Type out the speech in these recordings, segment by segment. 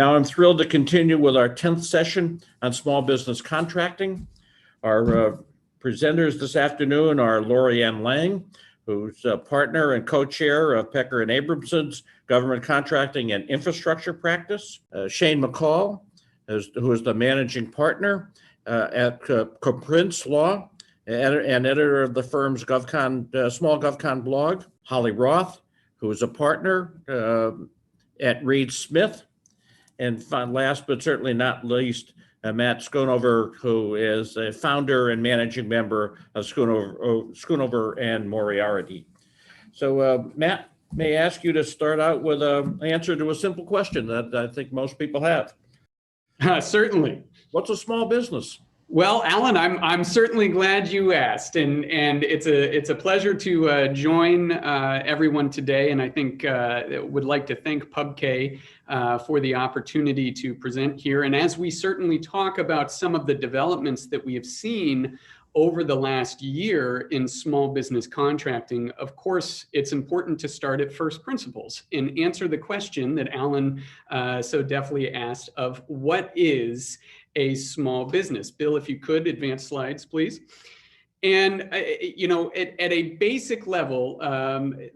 Now I'm thrilled to continue with our 10th session on small business contracting. Our presenters this afternoon are Lori Ann Lang, who's a partner and co-chair of Pecker and Abramson's Government Contracting and Infrastructure Practice. Shane McCall, who is the managing partner at Prince Law and editor of the firm's Small GovCon blog. Holly Roth, who is a partner at Reed Smith. And last but certainly not least, Matt Schoonover, who is a founder and managing member of Schoonover and Moriarty. So Matt, may I ask you to start out with an answer to a simple question that I think most people have. Certainly. What's a small business? Well, Alan, I'm certainly glad you asked, and it's a pleasure to join everyone today. And I think would like to thank PubK for the opportunity to present here. And as we certainly talk about some of the developments that we have seen over the last year in small business contracting, of course, it's important to start at first principles and answer the question that Alan so deftly asked of what is a small business. Bill, if you could advance slides, please. And, at a basic level,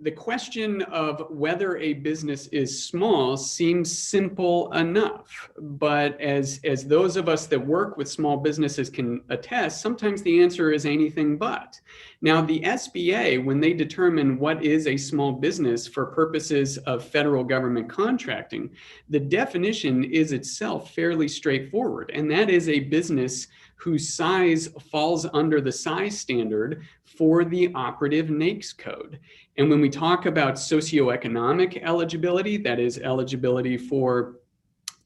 the question of whether a business is small seems simple enough. But as those of us that work with small businesses can attest, sometimes the answer is anything but. Now, the SBA, when they determine what is a small business for purposes of federal government contracting, the definition is itself fairly straightforward. And that is a business whose size falls under the size standard for the operative NAICS code. And when we talk about socioeconomic eligibility, that is eligibility for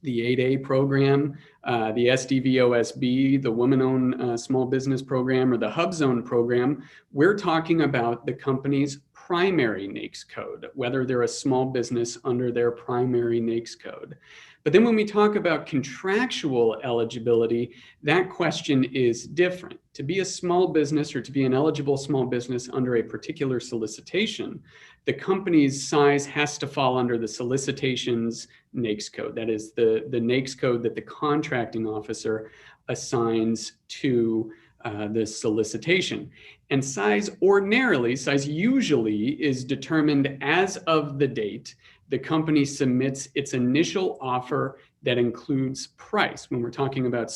the 8A program, the SDVOSB, the Women-Owned Small Business Program, or the Hub Zone program, we're talking about the company's primary NAICS code, whether they're a small business under their primary NAICS code. But then when we talk about contractual eligibility, that question is different. To be a small business or to be an eligible small business under a particular solicitation, the company's size has to fall under the solicitation's NAICS code. That is the NAICS code that the contracting officer assigns to the solicitation. And size usually is determined as of the date the company submits its initial offer that includes price when we're talking about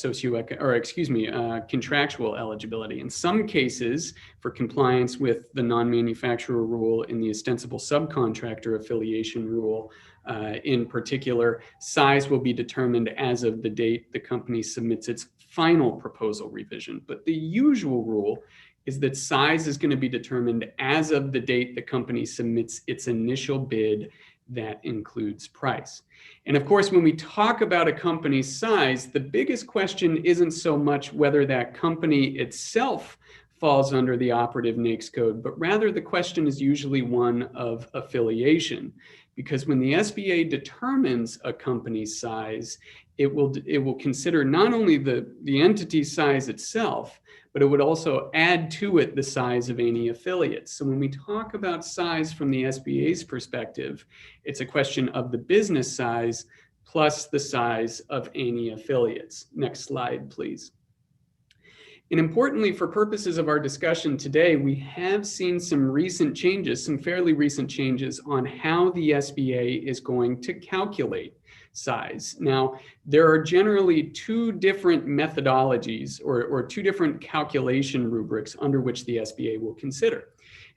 contractual eligibility. In some cases, for compliance with the non-manufacturer rule in the ostensible subcontractor affiliation rule, in particular, size will be determined as of the date the company submits its final proposal revision. But the usual rule is that size is going to be determined as of the date the company submits its initial bid that includes price. And of course, when we talk about a company's size, the biggest question isn't so much whether that company itself falls under the operative NAICS code, but rather the question is usually one of affiliation. Because when the SBA determines a company's size, it will consider not only the entity's size itself, but it would also add to it the size of any affiliates. So when we talk about size from the SBA's perspective, it's a question of the business size plus the size of any affiliates. Next slide, please. And importantly, for purposes of our discussion today, we have seen some fairly recent changes on how the SBA is going to calculate size. Now, there are generally two different methodologies or two different calculation rubrics under which the SBA will consider.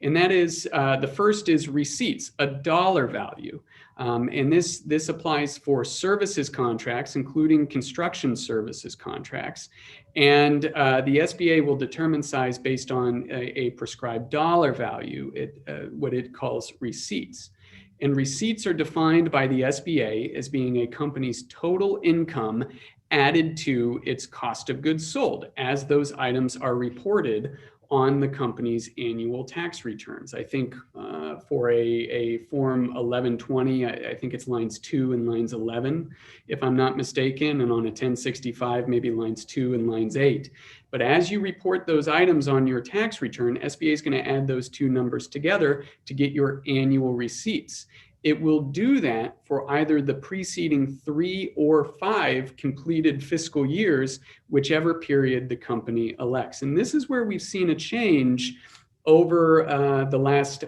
And that is, the first is receipts, a dollar value. And this applies for services contracts, including construction services contracts. And the SBA will determine size based on a prescribed dollar value, what it calls receipts. And receipts are defined by the SBA as being a company's total income added to its cost of goods sold as those items are reported on the company's annual tax returns. I think for a Form 1120, I think it's lines 2 and lines 11, if I'm not mistaken, and on a 1065, maybe lines 2 and lines 8. But as you report those items on your tax return, SBA is going to add those two numbers together to get your annual receipts. it will do that for either the preceding 3 or 5 completed fiscal years, whichever period the company elects. And this is where we've seen a change over the last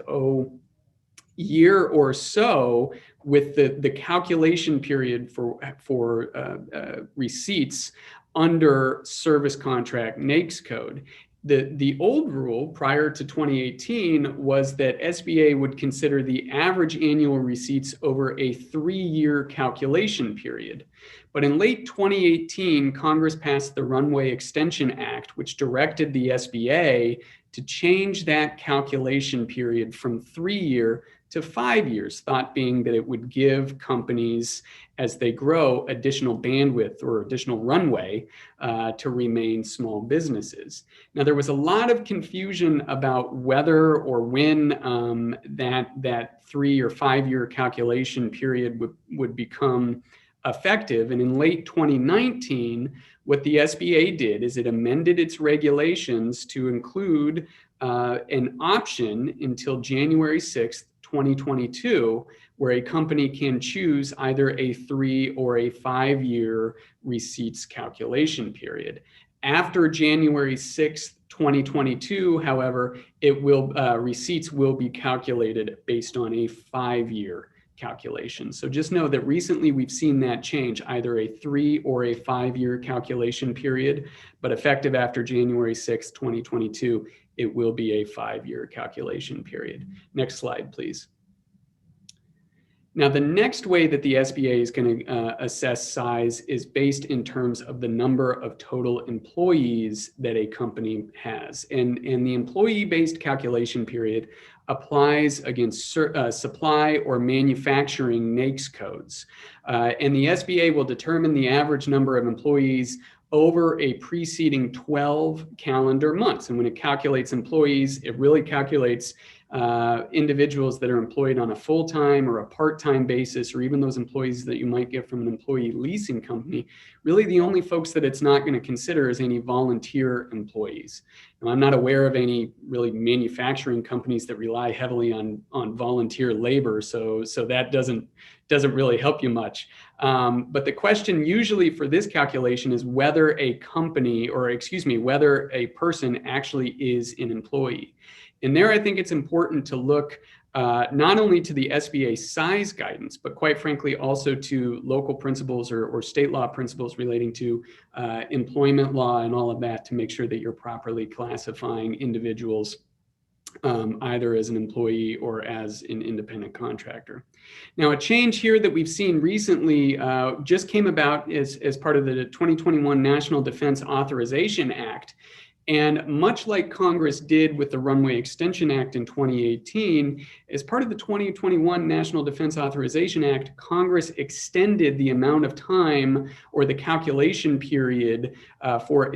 year or so with the calculation period for receipts under service contract NAICS code. The old rule prior to 2018 was that SBA would consider the average annual receipts over a 3-year calculation period. But in late 2018, Congress passed the Runway Extension Act, which directed the SBA to change that calculation period from 3-year to 5 years, thought being that it would give companies, as they grow, additional bandwidth or additional runway to remain small businesses. Now, there was a lot of confusion about whether or when that 3 or 5 year calculation period would become effective. And in late 2019, what the SBA did is it amended its regulations to include an option until January 6th, 2022, where a company can choose either a 3 or a 5 year receipts calculation period. After January 6th, 2022, however, receipts will be calculated based on a 5-year calculation. So just know that recently we've seen that change, either a 3 or a 5-year calculation period, but effective after January 6th, 2022, it will be a 5-year calculation period. Next slide, please. Now, the next way that the SBA is going to assess size is based in terms of the number of total employees that a company has. And the employee-based calculation period applies against supply or manufacturing NAICS codes. And the SBA will determine the average number of employees over a preceding 12 calendar months. And when it calculates employees, it really calculates individuals that are employed on a full-time or a part-time basis, or even those employees that you might get from an employee leasing company. Really, the only folks that it's not going to consider is any volunteer employees. Now, I'm not aware of any really manufacturing companies that rely heavily on volunteer labor, so that doesn't really help you much. But the question usually for this calculation is whether a company, or whether a person actually is an employee. And there, I think it's important to look not only to the SBA size guidance, but quite frankly, also to local principles or state law principles relating to employment law and all of that, to make sure that you're properly classifying individuals either as an employee or as an independent contractor. Now, a change here that we've seen recently just came about as part of the 2021 National Defense Authorization Act. And much like Congress did with the Runway Extension Act in 2018, as part of the 2021 National Defense Authorization Act, Congress extended the amount of time or the calculation period for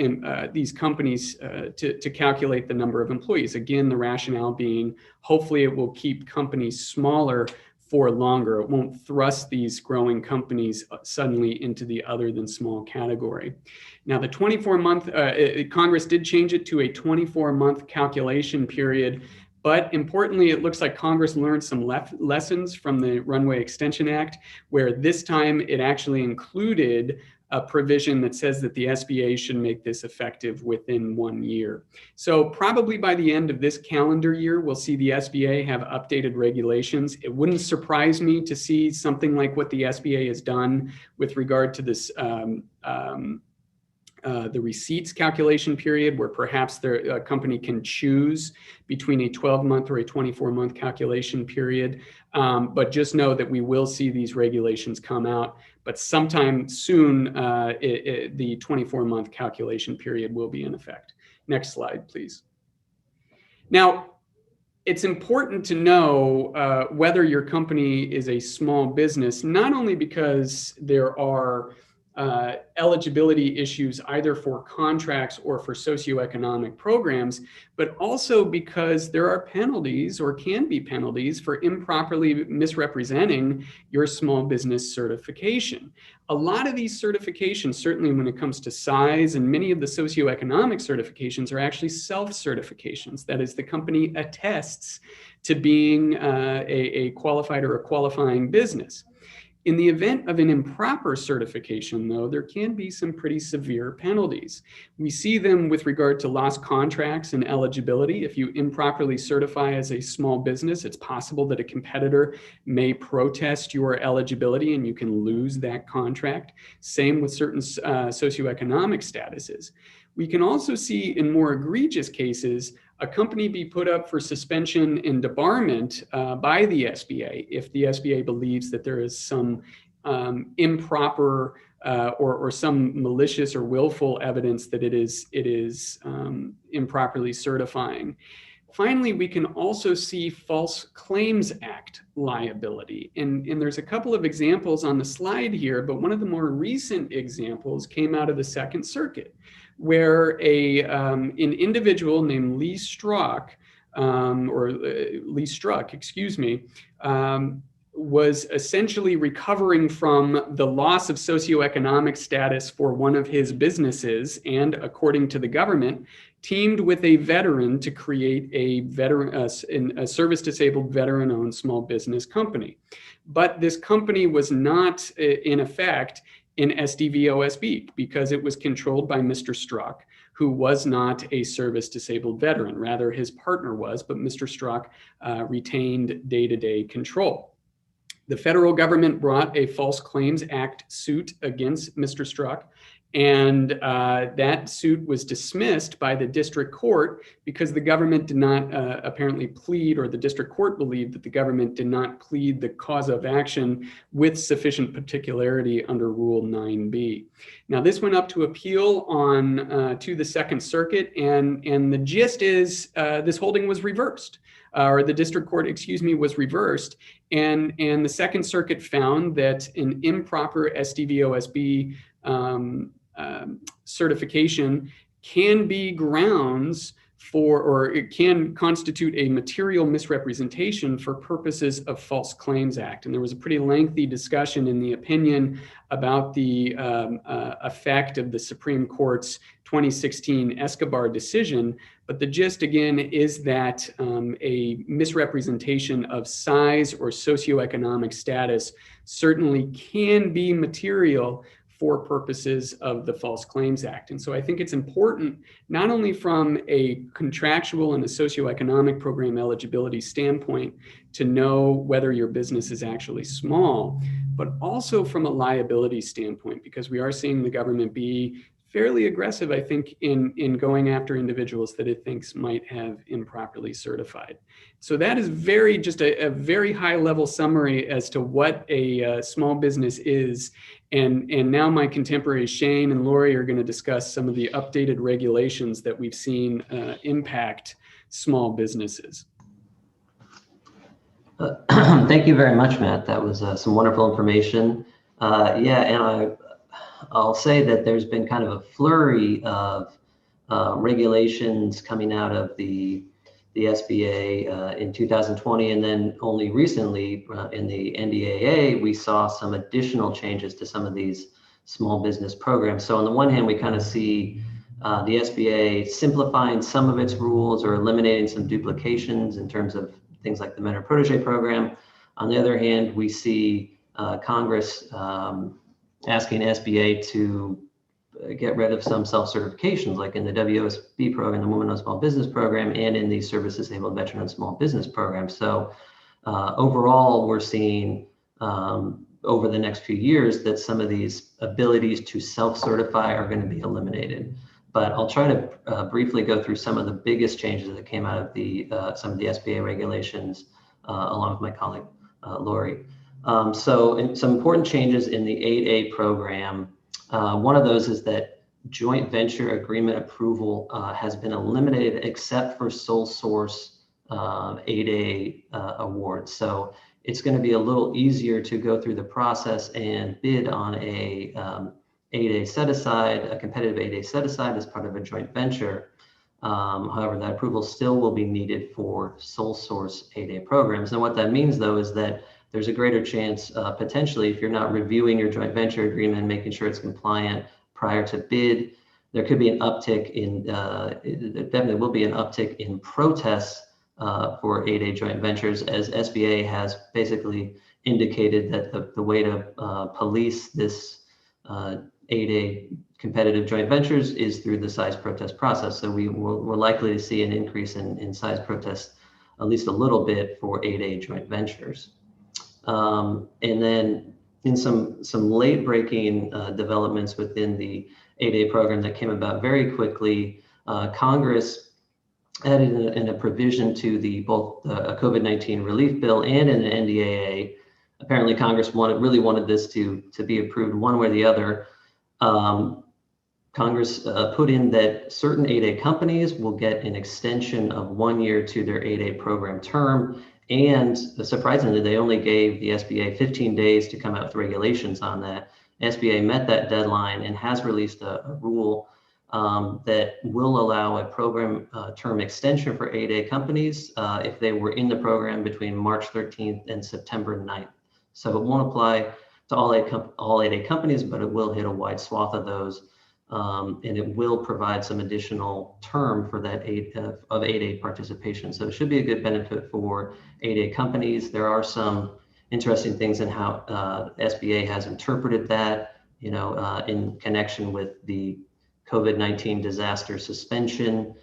these companies to calculate the number of employees. Again, the rationale being, hopefully it will keep companies smaller for longer. It won't thrust these growing companies suddenly into the other than small category. Now, the 24-month, Congress did change it to a 24-month calculation period, but importantly, it looks like Congress learned some lessons from the Runway Extension Act, where this time it actually included a provision that says that the SBA should make this effective within 1 year. So probably by the end of this calendar year, we'll see the SBA have updated regulations. It wouldn't surprise me to see something like what the SBA has done with regard to this the receipts calculation period, where perhaps a company can choose between a 12-month or a 24-month calculation period. But just know that we will see these regulations come out, but sometime soon, the 24-month calculation period will be in effect. Next slide, please. Now, it's important to know whether your company is a small business, not only because there are eligibility issues either for contracts or for socioeconomic programs, but also because there are penalties or can be penalties for improperly misrepresenting your small business certification. A lot of these certifications, certainly when it comes to size, and many of the socioeconomic certifications are actually self-certifications. That is, the company attests to being a qualified or a qualifying business. In the event of an improper certification, though, there can be some pretty severe penalties. We see them with regard to lost contracts and eligibility. If you improperly certify as a small business, it's possible that a competitor may protest your eligibility and you can lose that contract. Same with certain socioeconomic statuses. We can also see in more egregious cases a company be put up for suspension and debarment by the SBA if the SBA believes that there is some improper or some malicious or willful evidence that it is improperly certifying. Finally, we can also see False Claims Act liability. And there's a couple of examples on the slide here, but one of the more recent examples came out of the Second Circuit, where an individual named Lee Struck, was essentially recovering from the loss of socioeconomic status for one of his businesses, and according to the government, teamed with a veteran to create a service-disabled veteran-owned small business company. But this company was not, in effect, in SDVOSB because it was controlled by Mr. Struck, who was not a service-disabled veteran. Rather, his partner was, but Mr. Struck retained day-to-day control. The federal government brought a False Claims Act suit against Mr. Struck, and that suit was dismissed by the district court because the government did not apparently plead, or the district court believed that the government did not plead the cause of action with sufficient particularity under Rule 9b. Now, this went up to appeal to the Second Circuit, and the gist is this holding was reversed. Or the district court, was reversed. And the Second Circuit found that an improper SDVOSB certification can be grounds for, or it can constitute a material misrepresentation for purposes of False Claims Act. And there was a pretty lengthy discussion in the opinion about the effect of the Supreme Court's 2016 Escobar decision. But the gist, again, is that a misrepresentation of size or socioeconomic status certainly can be material for purposes of the False Claims Act. And so I think it's important, not only from a contractual and a socioeconomic program eligibility standpoint, to know whether your business is actually small, but also from a liability standpoint, because we are seeing the government be fairly aggressive, I think, in going after individuals that it thinks might have improperly certified. So that is just a very high level summary as to what a small business is. And now my contemporaries Shane and Lori are going to discuss some of the updated regulations that we've seen impact small businesses. Thank you very much, Matt. That was some wonderful information. And I'll say that there's been kind of a flurry of regulations coming out of the SBA in 2020, and then only recently in the NDAA, we saw some additional changes to some of these small business programs. So on the one hand, we kind of see the SBA simplifying some of its rules or eliminating some duplications in terms of things like the mentor protege program. On the other hand, we see Congress asking SBA to get rid of some self-certifications, like in the WOSB program, the Women-Owned Small Business Program, and in the Service Disabled Veteran-Owned Small Business Program. So overall, we're seeing over the next few years that some of these abilities to self-certify are going to be eliminated. But I'll try to briefly go through some of the biggest changes that came out of some of the SBA regulations, along with my colleague, Lori. So some important changes in the 8A program. One of those is that joint venture agreement approval has been eliminated except for sole source 8A awards. So it's going to be a little easier to go through the process and bid on a 8A set aside, a competitive 8A set aside as part of a joint venture. However, that approval still will be needed for sole source 8A programs. And what that means, though, is that there's a greater chance, potentially, if you're not reviewing your joint venture agreement and making sure it's compliant prior to bid, there could be an uptick in, there definitely will be an uptick in protests for 8A joint ventures, as SBA has basically indicated that the way to police this 8A competitive joint ventures is through the size protest process. So we're likely to see an increase in size protests, at least a little bit, for 8A joint ventures. And then in some late breaking developments within the 8A program that came about very quickly, Congress added in a provision to both the COVID-19 relief bill and in the NDAA. Apparently Congress really wanted this to be approved one way or the other. Congress put in that certain 8A companies will get an extension of 1 year to their 8A program term. And surprisingly, they only gave the SBA 15 days to come out with regulations on that. SBA met that deadline and has released a rule that will allow a program term extension for 8A companies if they were in the program between March 13th and September 9th. So it won't apply to all 8A companies, but it will hit a wide swath of those. And it will provide some additional term for that 8A participation. So it should be a good benefit for 8A companies. There are some interesting things in how SBA has interpreted that, in connection with the COVID-19 disaster suspension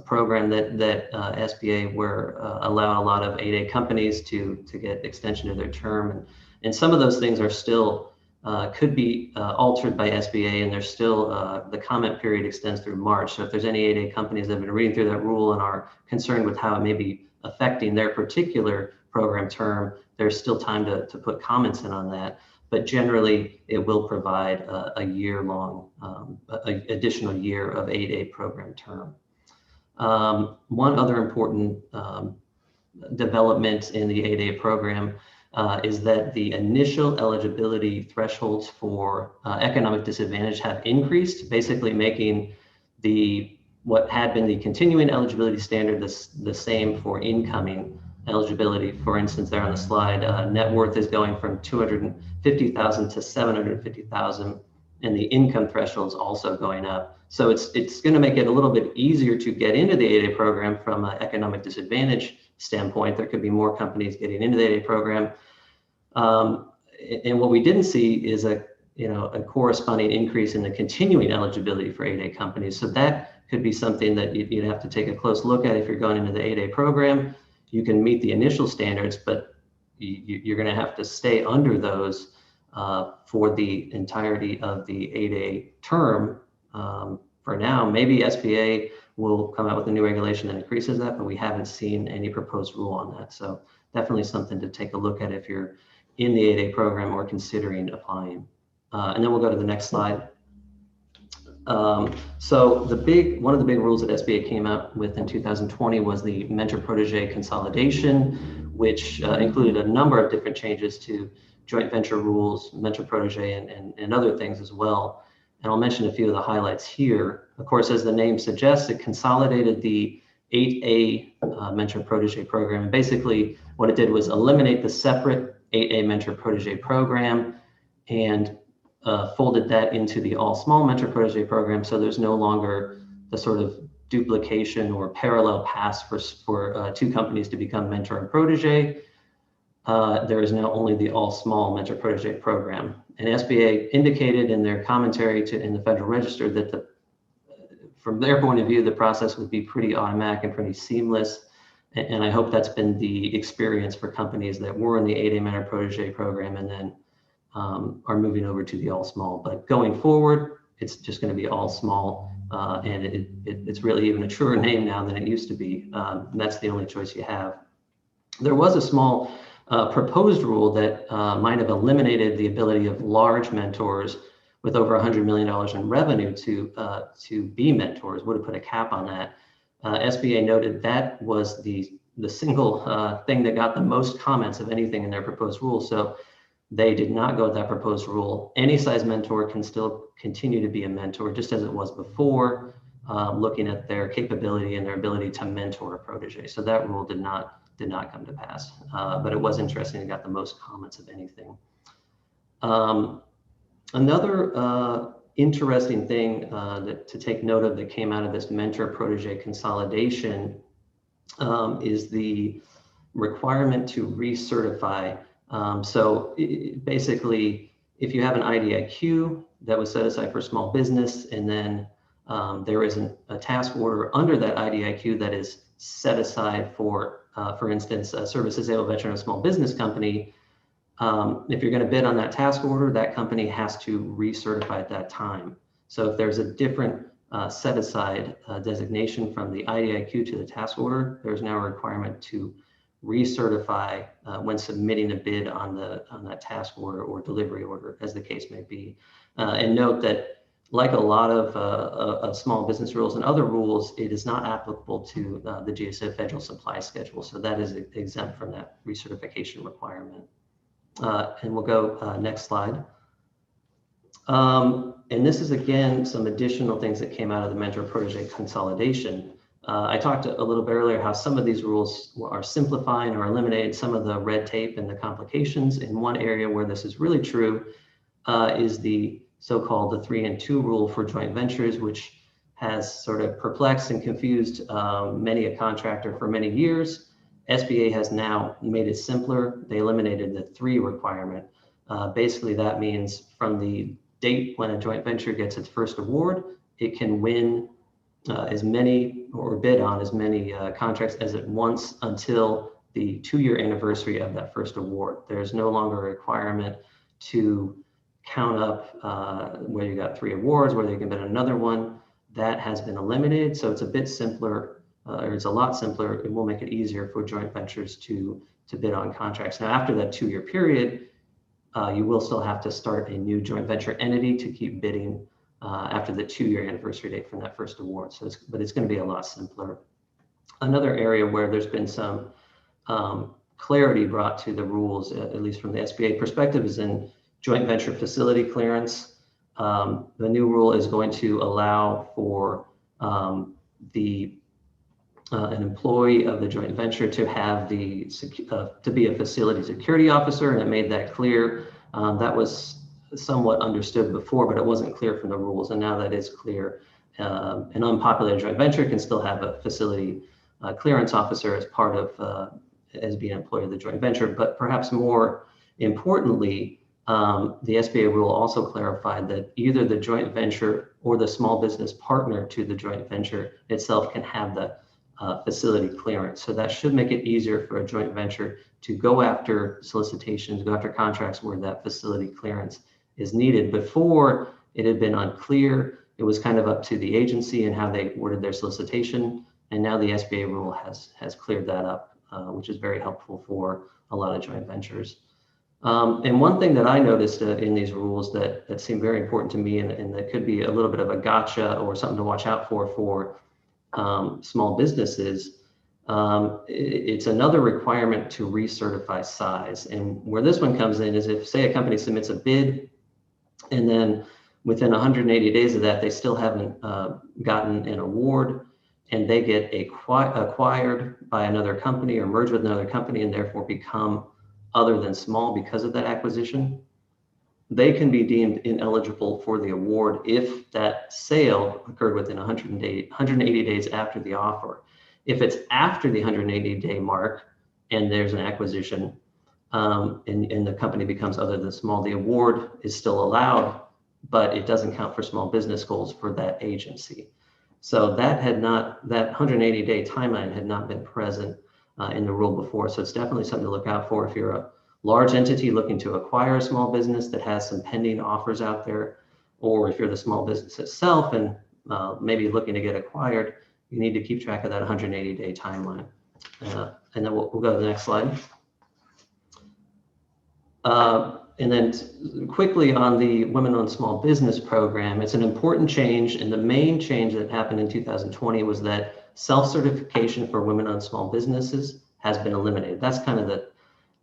program that SBA were allowed a lot of 8A companies to get extension of their term. And some of those things are still could be altered by SBA, and there's still the comment period extends through March. So if there's any 8A companies that have been reading through that rule and are concerned with how it may be affecting their particular program term, there's still time to put comments in on that. But generally, it will provide a year-long, additional year of 8A program term. One other important development in the 8A program is that the initial eligibility thresholds for economic disadvantage have increased, basically making what had been the continuing eligibility standard the same for incoming eligibility. For instance, there on the slide, net worth is going from 250,000 to 750,000, and the income threshold is also going up. So it's going to make it a little bit easier to get into the 8A program from an economic disadvantage standpoint. There could be more companies getting into the 8A program. And what we didn't see is a corresponding increase in the continuing eligibility for 8A companies. So that could be something that you'd have to take a close look at if you're going into the 8A program. You can meet the initial standards, but you're going to have to stay under those for the entirety of the 8A term. For now, maybe SBA will come out with a new regulation that increases that, but we haven't seen any proposed rule on that. So definitely something to take a look at if you're in the 8A program or considering applying. And then we'll go to the next slide. So one of the big rules that SBA came out with in 2020 was the mentor-protege consolidation, which included a number of different changes to joint venture rules, mentor-protege, and other things as well. And I'll mention a few of the highlights here. Of course, as the name suggests, it consolidated the 8A mentor-protege program. And basically, what it did was eliminate the separate 8A mentor-protege program and folded that into the all-small mentor-protege program. So there's no longer the sort of duplication or parallel paths for two companies to become mentor and protege. There is now only the all-small mentor-protege program. And SBA indicated in their commentary in the Federal Register that from their point of view, the process would be pretty automatic and pretty seamless. And I hope that's been the experience for companies that were in the 8A mentor-protege program and then are moving over to the all-small. But going forward, it's just going to be all-small. And it's really even a truer name now than it used to be. And that's the only choice you have. There was a small proposed rule that might have eliminated the ability of large mentors with over $100 million in revenue to be mentors, would have put a cap on that. SBA noted that was the single thing that got the most comments of anything in their proposed rule. So They did not go with that proposed rule. Any size mentor can still continue to be a mentor, just as it was before, looking at their capability and their ability to mentor a protege. So that rule did not come to pass, but it was interesting. It got the most comments of anything. Another interesting thing to take note of that came out of this mentor-protege consolidation is the requirement to recertify. Basically, if you have an IDIQ that was set aside for small business, and then there is a task order under that IDIQ that is set aside for instance, a service disabled veteran or small business company, if you're going to bid on that task order, that company has to recertify at that time. So if there's a different set aside designation from the IDIQ to the task order, there's now a requirement to recertify when submitting a bid on that task order or delivery order, as the case may be. And note that, like a lot of small business rules and other rules, it is not applicable to the GSA federal supply schedule. So that is exempt from that recertification requirement. And we'll go next slide. And this is, again, some additional things that came out of the mentor-protege consolidation. I talked a little bit earlier how some of these rules are simplifying or eliminating some of the red tape and the complications. In one area where this is really true is the so-called the 3 and 2 rule for joint ventures, which has sort of perplexed and confused many a contractor for many years. SBA has now made it simpler. They eliminated the 3 requirement. Basically, that means from the date when a joint venture gets its first award, it can win as many or bid on as many contracts as it wants until the 2-year anniversary of that first award. There's no longer a requirement to count up where you got 3 awards, whether you can bid another one. That has been eliminated. So it's a bit simpler, or it's a lot simpler. It will make it easier for joint ventures to bid on contracts. Now, after that 2-year period, you will still have to start a new joint venture entity to keep bidding after the 2-year anniversary date from that first award. So but it's going to be a lot simpler. Another area where there's been some clarity brought to the rules, at least from the SBA perspective, is in joint venture facility clearance. The new rule is going to allow for an employee of the joint venture to have to be a facility security officer, and it made that clear. That was somewhat understood before, but it wasn't clear from the rules, and now that is clear. An unpopulated joint venture can still have a facility clearance officer as part of as being an employee of the joint venture, but perhaps more importantly, the SBA rule also clarified that either the joint venture or the small business partner to the joint venture itself can have the facility clearance. So that should make it easier for a joint venture to go after solicitations, go after contracts where that facility clearance is needed. Before, it had been unclear. It was kind of up to the agency and how they worded their solicitation. And now the SBA rule has cleared that up, which is very helpful for a lot of joint ventures. And one thing that I noticed in these rules that seemed very important to me, and that could be a little bit of a gotcha or something to watch out for small businesses, it's another requirement to recertify size. And where this one comes in is if, say, a company submits a bid, and then within 180 days of that, they still haven't gotten an award, and they get acquired by another company or merge with another company and therefore become other than small because of that acquisition, they can be deemed ineligible for the award if that sale occurred within 180 days after the offer. If it's after the 180-day mark and there's an acquisition and the company becomes other than small, the award is still allowed, but it doesn't count for small business goals for that agency. So that 180-day timeline had not been present in the rule before. So it's definitely something to look out for if you're a large entity looking to acquire a small business that has some pending offers out there, or if you're the small business itself and maybe looking to get acquired, you need to keep track of that 180-day timeline. And then we'll go to the next slide. And then quickly on the Women-Owned Small Business Program, it's an important change. And the main change that happened in 2020 was that self-certification for women-owned small businesses has been eliminated. That's kind of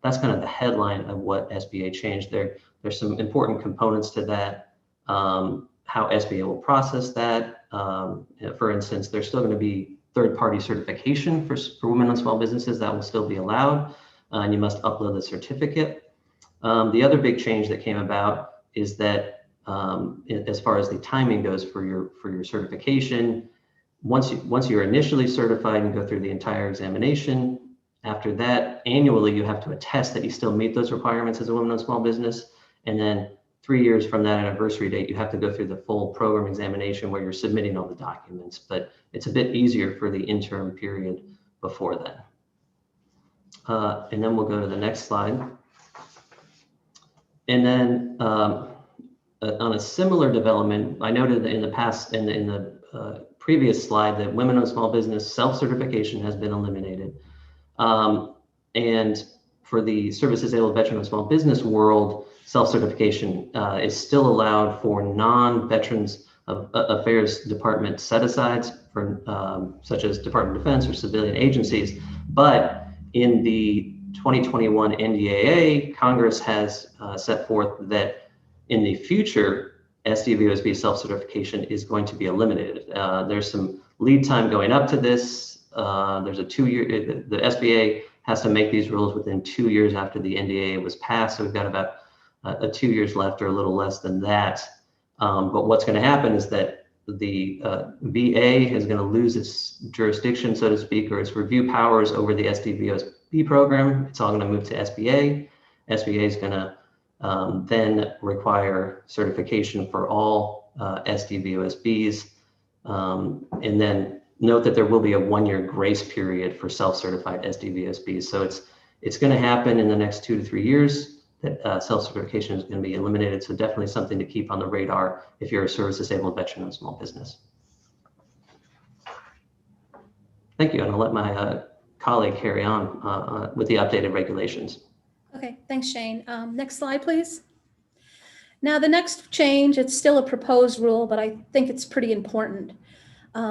that's kind of the headline of what SBA changed. There's some important components to that, how SBA will process that. For instance, there's still going to be third-party certification for women-owned small businesses that will still be allowed, and you must upload the certificate. The other big change that came about is that as far as the timing goes for your certification, once you're initially certified and go through the entire examination, after that, annually you have to attest that you still meet those requirements as a woman-owned small business, and then 3 years from that anniversary date, you have to go through the full program examination where you're submitting all the documents. But it's a bit easier for the interim period before that. And then we'll go to the next slide. And then on a similar development, I noted that in the past, in the previous slide, that women-owned small business self-certification has been eliminated. And for the service-disabled veteran-owned small business world, self-certification is still allowed for non-Veterans Affairs Department set-asides, for such as Department of Defense or civilian agencies. But in the 2021 NDAA, Congress has set forth that in the future, SDVOSB self-certification is going to be eliminated. There's some lead time going up to this. There's a 2-year, the SBA has to make these rules within 2 years after the NDAA was passed. So we've got about 2 years left, or a little less than that. But what's going to happen is that the VA is going to lose its jurisdiction, so to speak, or its review powers over the SDVOSB program. It's all going to move to SBA. SBA is going to then require certification for all SDVOSBs. And then note that there will be a 1-year grace period for self-certified SDVOSBs. So it's going to happen in the next 2 to 3 years that self-certification is going to be eliminated. So definitely something to keep on the radar if you're a service-disabled veteran-owned small business. Thank you, and I'll let my colleague carry on with the updated regulations. Okay, thanks, Shane. Next slide, please. Now, the next change, it's still a proposed rule, but I think it's pretty important.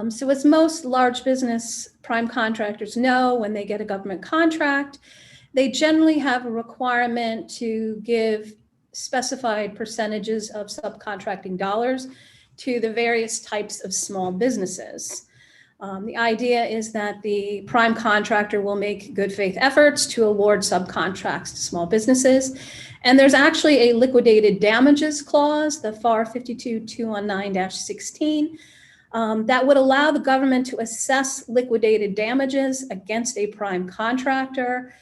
So as most large business prime contractors know, when they get a government contract, they generally have a requirement to give specified percentages of subcontracting dollars to the various types of small businesses. The idea is that the prime contractor will make good faith efforts to award subcontracts to small businesses. And there's actually a liquidated damages clause, the FAR 52219-16, that would allow the government to assess liquidated damages against a prime contractor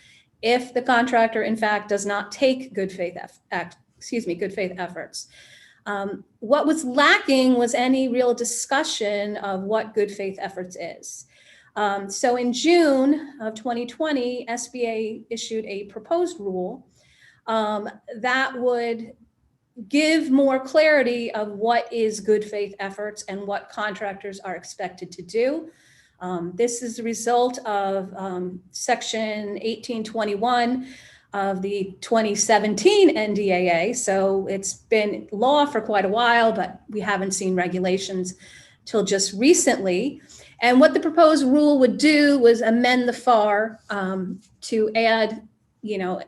if the contractor, in fact, does not take good faith efforts. What was lacking was any real discussion of what good faith efforts is. So in June of 2020, SBA issued a proposed rule that would give more clarity of what is good faith efforts and what contractors are expected to do. This is a result of Section 1821 of the 2017 NDAA. So it's been law for quite a while, but we haven't seen regulations till just recently. And what the proposed rule would do was amend the FAR to add,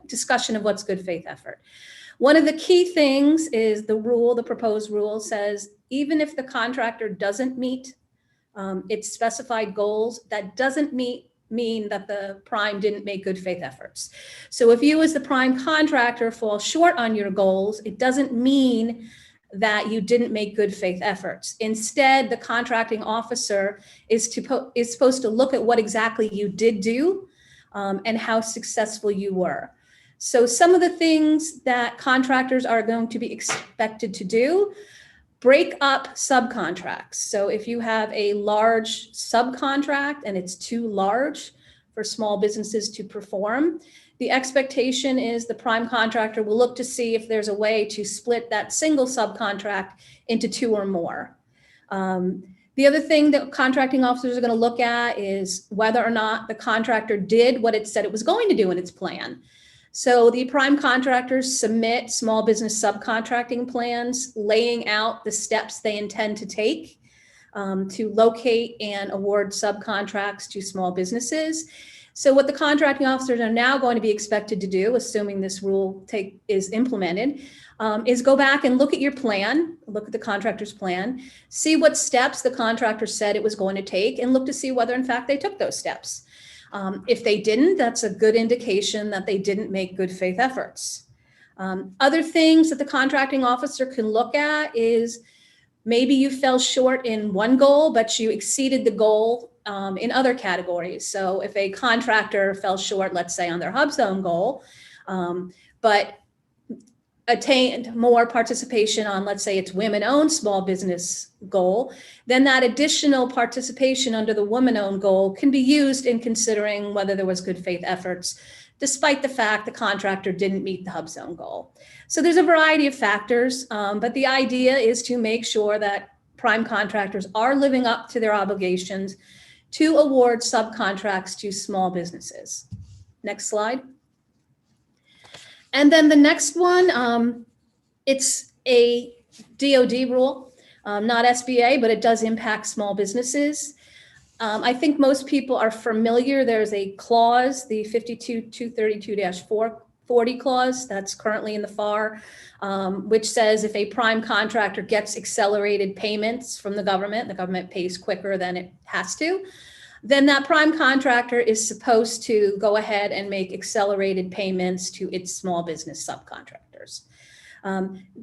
discussion of what's good faith effort. One of the key things is the proposed rule says, even if the contractor doesn't meet its specified goals, that doesn't mean that the prime didn't make good faith efforts. So if you as the prime contractor fall short on your goals, it doesn't mean that you didn't make good faith efforts. Instead, the contracting officer is supposed to look at what exactly you did do and how successful you were. So some of the things that contractors are going to be expected to do: break up subcontracts. So if you have a large subcontract and it's too large for small businesses to perform, the expectation is the prime contractor will look to see if there's a way to split that single subcontract into 2 or more. The other thing that contracting officers are going to look at is whether or not the contractor did what it said it was going to do in its plan. So the prime contractors submit small business subcontracting plans laying out the steps they intend to take to locate and award subcontracts to small businesses. So what the contracting officers are now going to be expected to do, assuming this rule is implemented, is go back and look at your plan, look at the contractor's plan, see what steps the contractor said it was going to take, and look to see whether in fact they took those steps. If they didn't, that's a good indication that they didn't make good faith efforts. Other things that the contracting officer can look at is maybe you fell short in one goal, but you exceeded the goal in other categories. So if a contractor fell short, let's say on their hub zone goal, but attained more participation on, let's say it's women-owned small business goal, then that additional participation under the women-owned goal can be used in considering whether there was good faith efforts, despite the fact the contractor didn't meet the hub zone goal. So there's a variety of factors, but the idea is to make sure that prime contractors are living up to their obligations to award subcontracts to small businesses. Next slide. And then the next one, it's a DoD rule, not SBA, but it does impact small businesses. I think most people are familiar. There's a clause, the 52-232-440 clause that's currently in the FAR, which says if a prime contractor gets accelerated payments from the government pays quicker than it has to, then that prime contractor is supposed to go ahead and make accelerated payments to its small business subcontractors.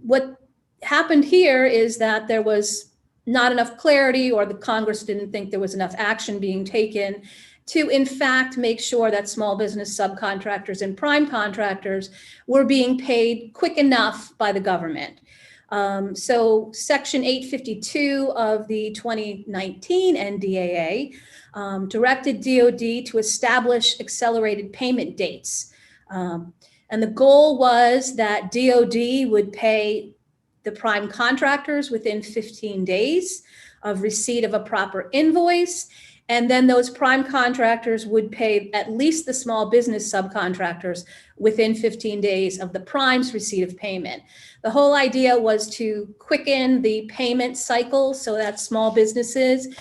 What happened here is that there was not enough clarity, or the Congress didn't think there was enough action being taken to, in fact, make sure that small business subcontractors and prime contractors were being paid quick enough by the government. So Section 852 of the 2019 NDAA directed DoD to establish accelerated payment dates. And the goal was that DoD would pay the prime contractors within 15 days of receipt of a proper invoice. And then those prime contractors would pay at least the small business subcontractors within 15 days of the prime's receipt of payment. The whole idea was to quicken the payment cycle so that small businesses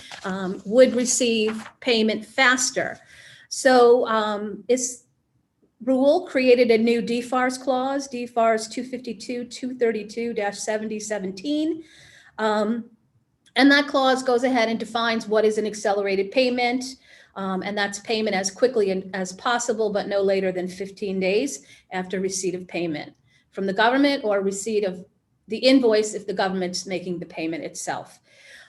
would receive payment faster. So this rule created a new DFARS clause, DFARS 252-232-7017. And that clause goes ahead and defines what is an accelerated payment. And that's payment as quickly as possible, but no later than 15 days after receipt of payment from the government, or receipt of the invoice if the government's making the payment itself.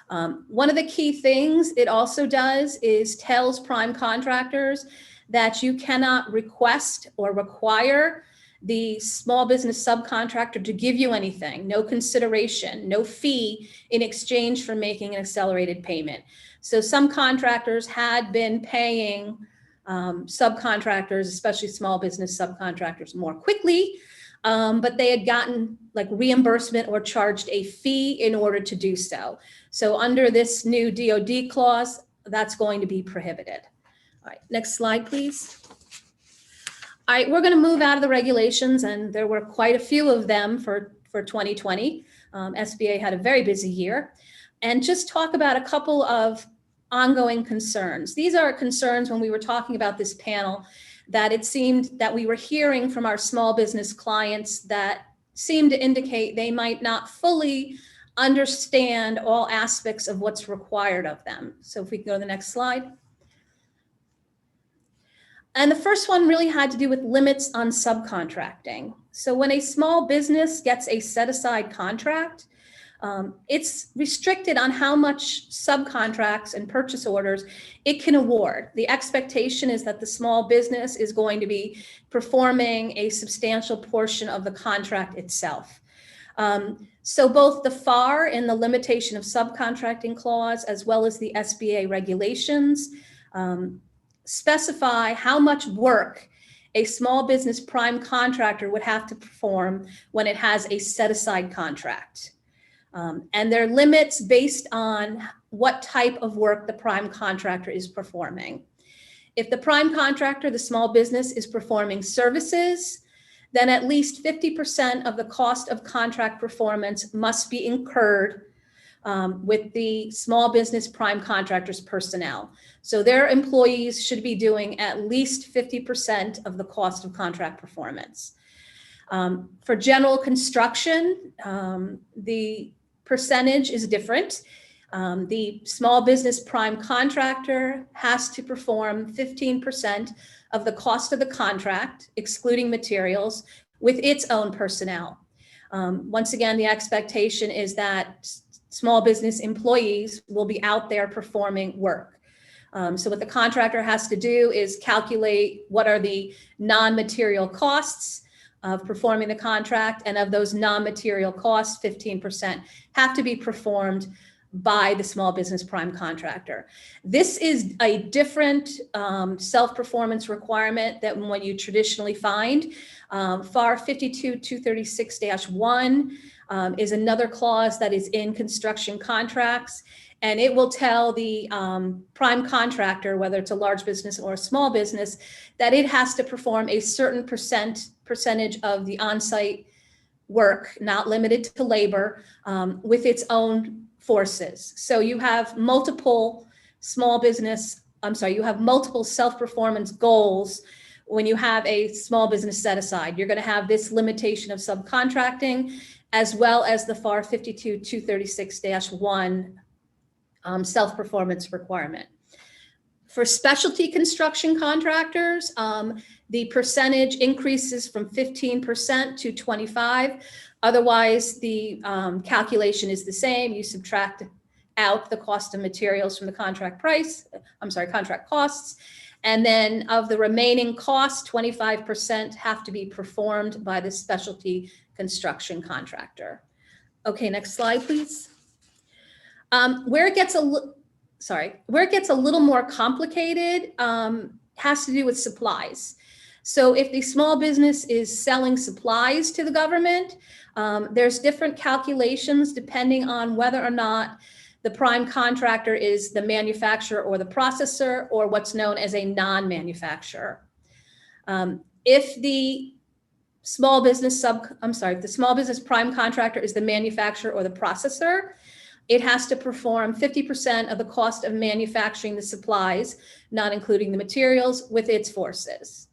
One of the key things it also does is tells prime contractors that you cannot request or require the small business subcontractor to give you anything, no consideration, no fee in exchange for making an accelerated payment. So some contractors had been paying subcontractors, especially small business subcontractors, more quickly, but they had gotten like reimbursement or charged a fee in order to do so. So under this new DoD clause, that's going to be prohibited. All right, next slide, please. All right, we're going to move out of the regulations, and there were quite a few of them for 2020. SBA had a very busy year, and just talk about a couple of ongoing concerns. These are concerns when we were talking about this panel that it seemed that we were hearing from our small business clients that seemed to indicate they might not fully understand all aspects of what's required of them. So if we can go to the next slide. And the first one really had to do with limits on subcontracting. So when a small business gets a set-aside contract, it's restricted on how much subcontracts and purchase orders it can award. The expectation is that the small business is going to be performing a substantial portion of the contract itself. So both the FAR in the limitation of subcontracting clause, as well as the SBA regulations, specify how much work a small business prime contractor would have to perform when it has a set-aside contract. And there are limits based on what type of work the prime contractor is performing. If the prime contractor, the small business, is performing services, then at least 50% of the cost of contract performance must be incurred with the small business prime contractors personnel. So their employees should be doing at least 50% of the cost of contract performance. For general construction, the percentage is different. The small business prime contractor has to perform 15% of the cost of the contract, excluding materials, with its own personnel. Once again, the expectation is that small business employees will be out there performing work. So what the contractor has to do is calculate what are the non-material costs of performing the contract, and of those non-material costs, 15% have to be performed by the small business prime contractor. This is a different self-performance requirement than what you traditionally find. FAR 52-236-1 is another clause that is in construction contracts, and it will tell the prime contractor, whether it's a large business or a small business, that it has to perform a certain percentage of the on-site work, not limited to labor, with its own forces. So you have multiple self-performance goals when you have a small business set aside. You're going to have this limitation of subcontracting, as well as the FAR 52-236-1 self-performance requirement. For specialty construction contractors, the percentage increases from 15% to 25%. Otherwise, the calculation is the same. You subtract out the cost of materials from the contract costs. And then of the remaining costs, 25% have to be performed by the specialty construction contractor. Okay, next slide, please. Where it gets a little more complicated has to do with supplies. So if the small business is selling supplies to the government, there's different calculations depending on whether or not the prime contractor is the manufacturer or the processor, or what's known as a non-manufacturer. If the small business prime contractor is the manufacturer or the processor, it has to perform 50% of the cost of manufacturing the supplies, not including the materials, with its forces.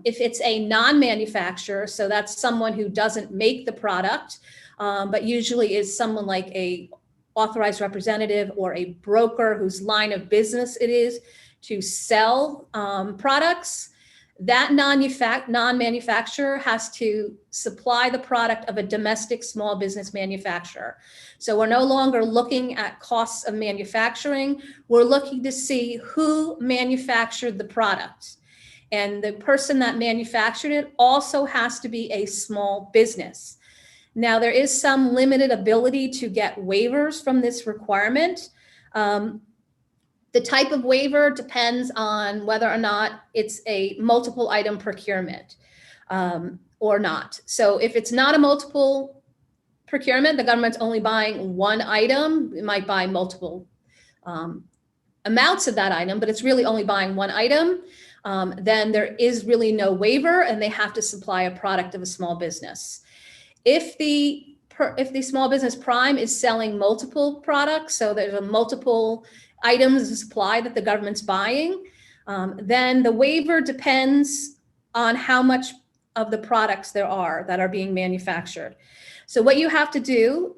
If it's a non-manufacturer, so that's someone who doesn't make the product, but usually is someone like a authorized representative or a broker whose line of business it is to sell products, that non-manufacturer has to supply the product of a domestic small business manufacturer. So we're no longer looking at costs of manufacturing. We're looking to see who manufactured the product. And the person that manufactured it also has to be a small business. Now, there is some limited ability to get waivers from this requirement. The type of waiver depends on whether or not it's a multiple item procurement or not. So if it's not a multiple procurement, the government's only buying one item. It might buy multiple amounts of that item, but it's really only buying one item. Then there is really no waiver, and they have to supply a product of a small business. If the small business prime is selling multiple products, so there's a multiple items of supply that the government's buying, then the waiver depends on how much of the products there are that are being manufactured. So what you have to do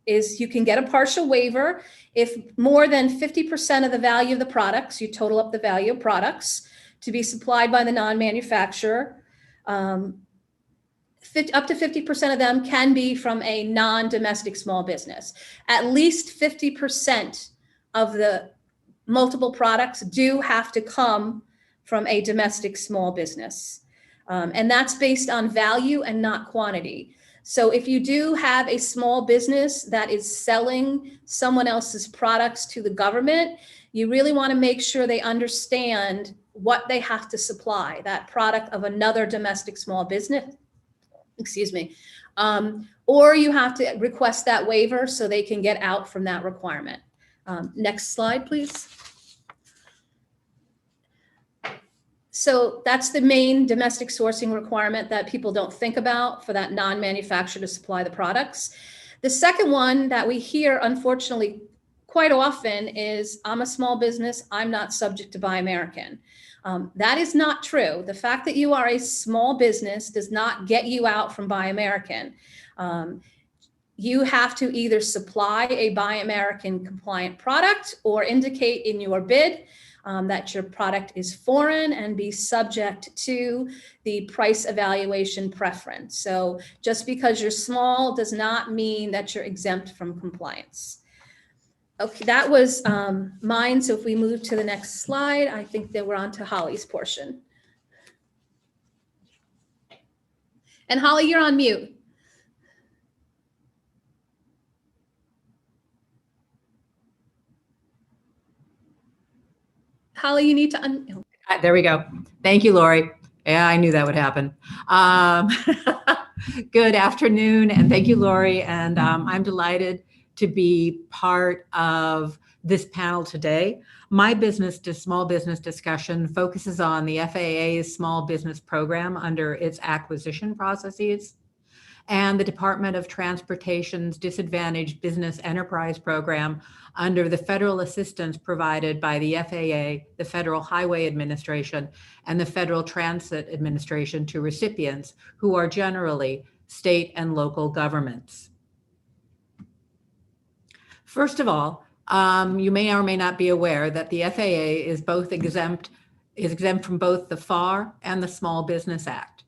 is you can get a partial waiver if more than 50% of the value of the products, you total up the value of products to be supplied by the non-manufacturer, up to 50% of them can be from a non-domestic small business. At least 50% of the multiple products do have to come from a domestic small business. And that's based on value and not quantity. So if you do have a small business that is selling someone else's products to the government, you really want to make sure they understand what they have to supply, that product of another domestic small business. Or you have to request that waiver so they can get out from that requirement. Next slide, please. So that's the main domestic sourcing requirement that people don't think about for that non-manufacturer to supply the products. The second one that we hear, unfortunately, quite often is, I'm a small business, I'm not subject to Buy American. That is not true. The fact that you are a small business does not get you out from Buy American. You have to either supply a Buy American compliant product or indicate in your bid that your product is foreign and be subject to the price evaluation preference. So just because you're small does not mean that you're exempt from compliance. Okay, that was mine. So if we move to the next slide, I think that we're on to Holly's portion. And Holly, you're on mute. Holly, you need to There we go. Thank you, Lori. Yeah, I knew that would happen. Good afternoon, and thank you, Lori. And I'm delighted to be part of this panel today. My small business discussion focuses on the FAA's small business program under its acquisition processes and the Department of Transportation's Disadvantaged Business Enterprise Program under the federal assistance provided by the FAA, the Federal Highway Administration, and the Federal Transit Administration to recipients who are generally state and local governments. First of all, you may or may not be aware that the FAA is exempt from both the FAR and the Small Business Act.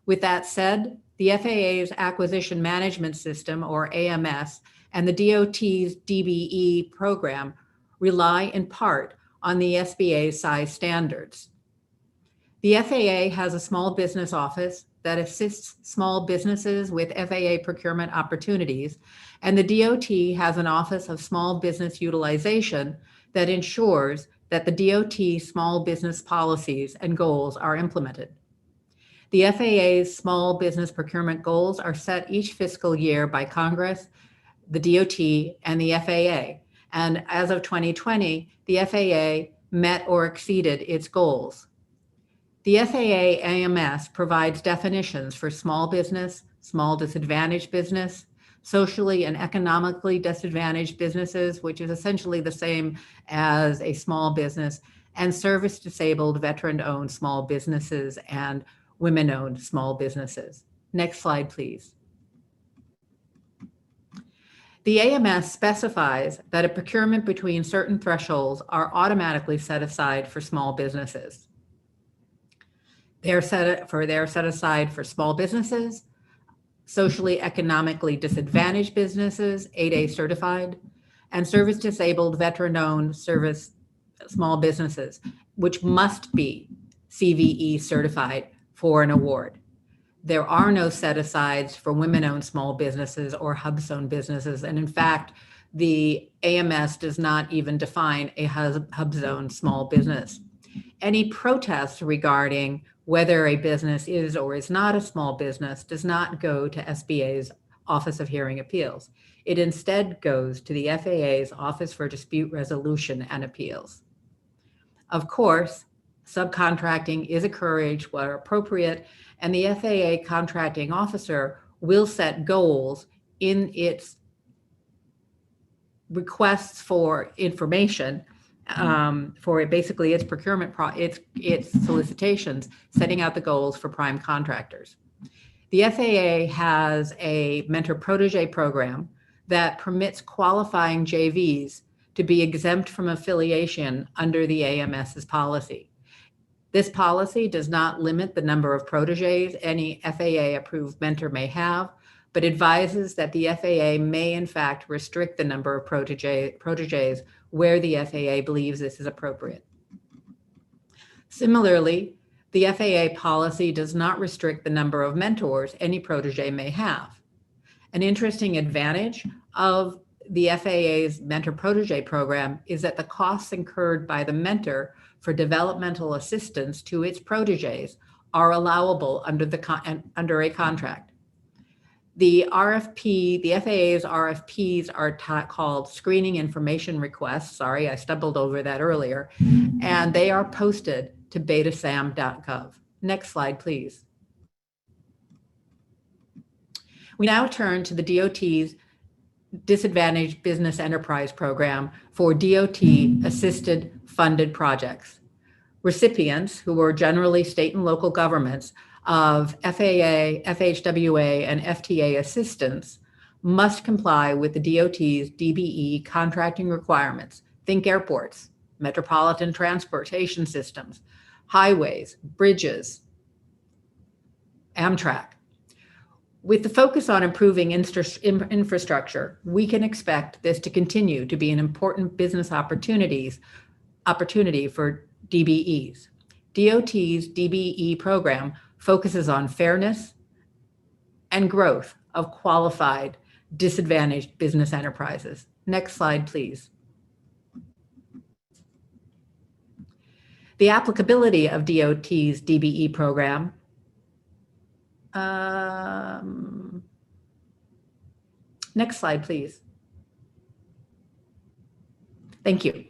With that said, the FAA's Acquisition Management System, or AMS, and the DOT's DBE program rely in part on the SBA's size standards. The FAA has a small business office that assists small businesses with FAA procurement opportunities, and the DOT has an Office of Small Business Utilization that ensures that the DOT small business policies and goals are implemented. The FAA's small business procurement goals are set each fiscal year by Congress, the DOT, and the FAA. And as of 2020, the FAA met or exceeded its goals. The FAA AMS provides definitions for small business, small disadvantaged business, socially and economically disadvantaged businesses, which is essentially the same as a small business, and service disabled veteran-owned small businesses and women-owned small businesses. Next slide, please. The AMS specifies that a procurement between certain thresholds are automatically set aside for small businesses. They're set aside for small businesses, socially economically disadvantaged businesses, 8A certified, and service disabled veteran-owned small businesses, which must be CVE certified for an award. There are no set-asides for women-owned small businesses or hub-zone businesses. And in fact, the AMS does not even define a hub-zone small business. Any protests regarding whether a business is or is not a small business does not go to SBA's Office of Hearing Appeals. It instead goes to the FAA's Office for Dispute Resolution and Appeals. Of course, subcontracting is encouraged where appropriate, and the FAA contracting officer will set goals in its requests for information for basically its procurement, its solicitations, setting out the goals for prime contractors. The FAA has a mentor-protege program that permits qualifying JVs to be exempt from affiliation under the AMS's policy. This policy does not limit the number of proteges any FAA-approved mentor may have, but advises that the FAA may in fact restrict the number of proteges where the FAA believes this is appropriate. Similarly, the FAA policy does not restrict the number of mentors any protege may have. An interesting advantage of the FAA's mentor-protege program is that the costs incurred by the mentor for developmental assistance to its proteges are allowable under a contract. The FAA's RFPs are called Screening Information Requests. Sorry, I stumbled over that earlier. And they are posted to betasam.gov. Next slide, please. We now turn to the DOT's Disadvantaged Business Enterprise Program for DOT assisted funded projects. Recipients, who are generally state and local governments, of FAA, FHWA, and FTA assistance must comply with the DOT's DBE contracting requirements. Think airports, metropolitan transportation systems, highways, bridges, Amtrak. With the focus on improving infrastructure, we can expect this to continue to be an important business opportunity for DBEs. DOT's DBE program focuses on fairness and growth of qualified disadvantaged business enterprises. Next slide, please. The applicability of DOT's DBE program. Next slide, please. Thank you.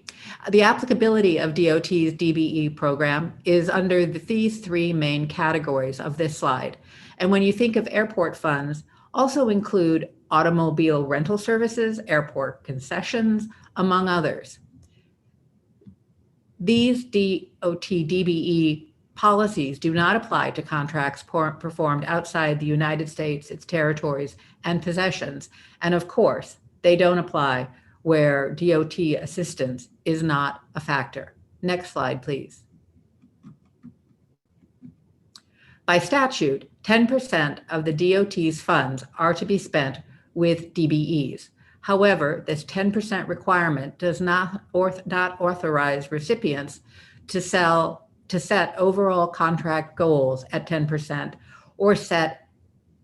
The applicability of DOT's DBE program is under these three main categories of this slide. And when you think of airport funds, also include automobile rental services, airport concessions, among others. These DOT DBE policies do not apply to contracts performed outside the United States, its territories, and possessions. And of course, they don't apply where DOT assistance is not a factor. Next slide, please. By statute, 10% of the DOT's funds are to be spent with DBEs. However, this 10% requirement does not authorize recipients to set overall contract goals at 10% or set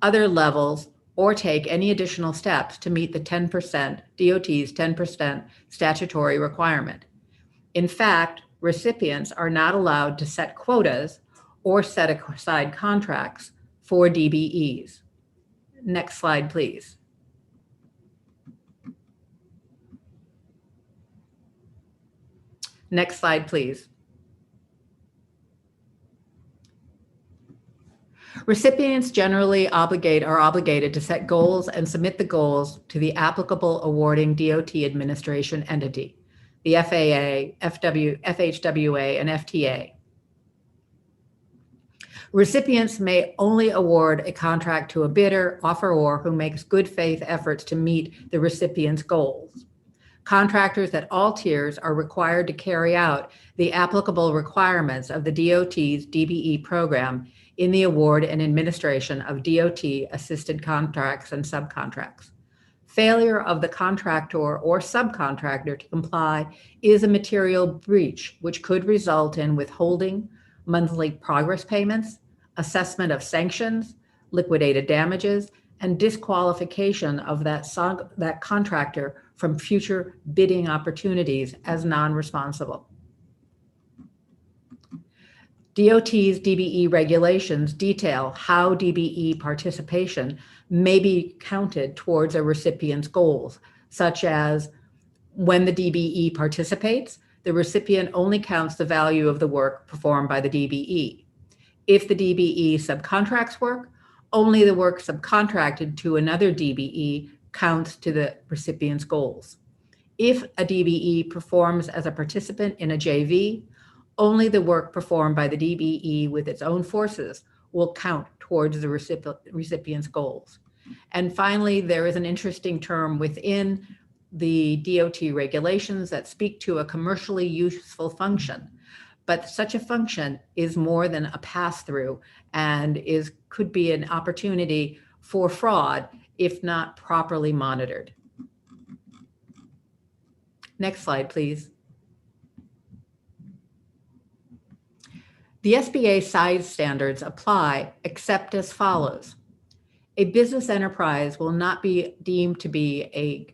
other levels or take any additional steps to meet the 10%, DOT's 10% statutory requirement. In fact, recipients are not allowed to set quotas or set aside contracts for DBEs. Next slide, please. Next slide, please. Recipients generally are obligated to set goals and submit the goals to the applicable awarding DOT administration entity, the FAA, FHWA, and FTA. Recipients may only award a contract to a bidder, offeror who makes good faith efforts to meet the recipient's goals. Contractors at all tiers are required to carry out the applicable requirements of the DOT's DBE program in the award and administration of DOT-assisted contracts and subcontracts. Failure of the contractor or subcontractor to comply is a material breach, which could result in withholding, monthly progress payments, assessment of sanctions, liquidated damages, and disqualification of that contractor from future bidding opportunities as non-responsible. DOT's DBE regulations detail how DBE participation may be counted towards a recipient's goals, such as when the DBE participates, the recipient only counts the value of the work performed by the DBE. If the DBE subcontracts work, only the work subcontracted to another DBE counts to the recipient's goals. If a DBE performs as a participant in a JV, only the work performed by the DBE with its own forces will count towards the recipient's goals. And finally, there is an interesting term within the DOT regulations that speak to a commercially useful function, but such a function is more than a pass-through and could be an opportunity for fraud if not properly monitored. Next slide, please. The SBA size standards apply except as follows. A business enterprise will not be deemed to be a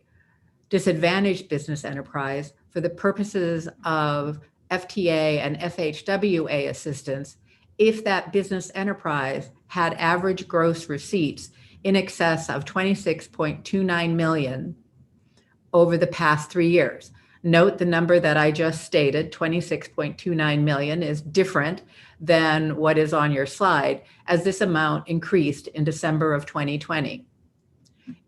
disadvantaged business enterprise for the purposes of FTA and FHWA assistance if that business enterprise had average gross receipts in excess of 26.29 million over the past 3 years. Note the number that I just stated, 26.29 million, is different than what is on your slide, as this amount increased in December of 2020.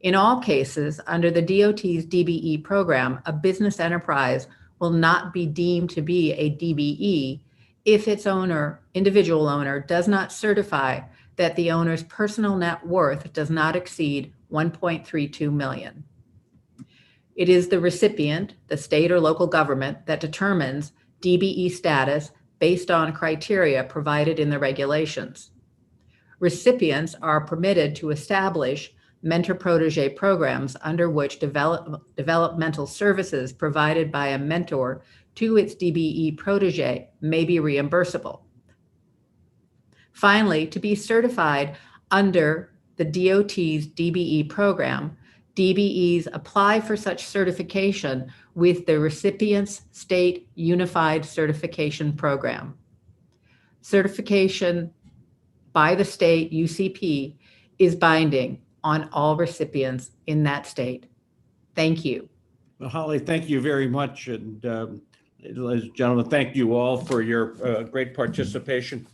In all cases, under the DOT's DBE program, a business enterprise will not be deemed to be a DBE if its owner, individual owner, does not certify that the owner's personal net worth does not exceed 1.32 million. It is the recipient, the state or local government, that determines DBE status based on criteria provided in the regulations. Recipients are permitted to establish mentor-protege programs under which developmental services provided by a mentor to its DBE protege may be reimbursable. Finally, to be certified under the DOT's DBE program, DBEs apply for such certification with the recipient's state unified certification program. Certification by the state UCP is binding on all recipients in that state. Thank you. Well, Holly, thank you very much. And ladies and gentlemen, thank you all for your great participation.